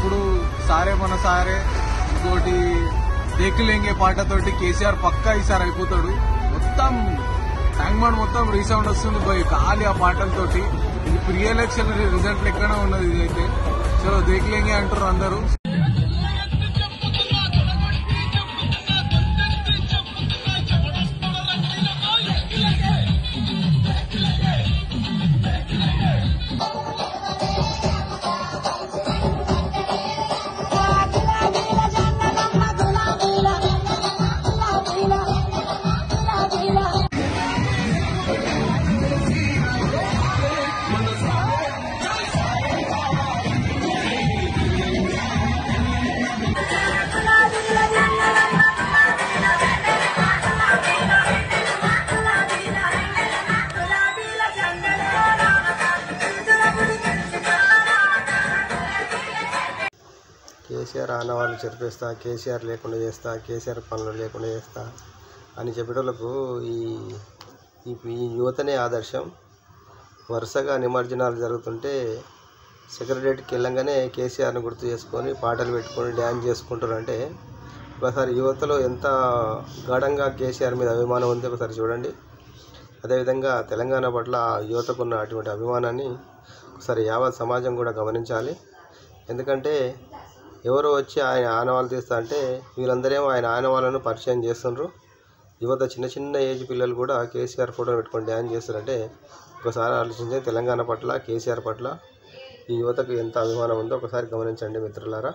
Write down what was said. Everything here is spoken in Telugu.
ఇప్పుడు సారే మన సారే ఇంకోటి దేకులేంగే పాటతోటి కేసీఆర్ పక్కా ఈసారి అయిపోతాడు. మొత్తం ట్యాంక్ బండ్ మొత్తం రీసౌండ్ వస్తుంది పోయి ఖాళీ ఆ పాటలతోటి. ఇది ప్రీ ఎలక్షన్ రిజల్ట్ లెక్కనే ఉన్నది ఇదైతే. చలో దేకులేంగే అంటారు అందరూ. కేసీఆర్ ఆనవాళ్ళు చెరిపేస్తా, కేసీఆర్ లేకుండా చేస్తా, కేసీఆర్ పనులు లేకుండా చేస్తా అని చెప్పేటోళ్ళకు ఈ యువతనే ఆదర్శం. వరుసగా నిమజ్జనాలు జరుగుతుంటే సెక్రటరియట్కి వెళ్ళంగానే కేసీఆర్ని గుర్తు చేసుకొని పాటలు పెట్టుకొని డ్యాన్స్ చేసుకుంటారంటే ఒకసారి యువతలో ఎంత గాఢంగా కేసీఆర్ మీద అభిమానం ఉందో ఒకసారి చూడండి. అదేవిధంగా తెలంగాణ పట్ల యువతకున్న అటువంటి అభిమానాన్ని ఒకసారి యావత్ సమాజం కూడా గమనించాలి. ఎందుకంటే ఎవరో వచ్చి ఆయన ఆనవాళ్ళు తీస్తా అంటే వీళ్ళందరేమో ఆయన ఆనవాళ్ళను పరిచయం చేస్తుండ్రు. యువత చిన్న చిన్న ఏజ్ పిల్లలు కూడా కేసీఆర్ ఫోటో పెట్టుకొని డ్యాన్స్ చేస్తారంటే ఒకసారి ఆలోచించండి. తెలంగాణ పట్ల కేసీఆర్ పట్ల ఈ యువతకు ఎంత అభిమానం ఉందో ఒకసారి గమనించండి మిత్రులారా.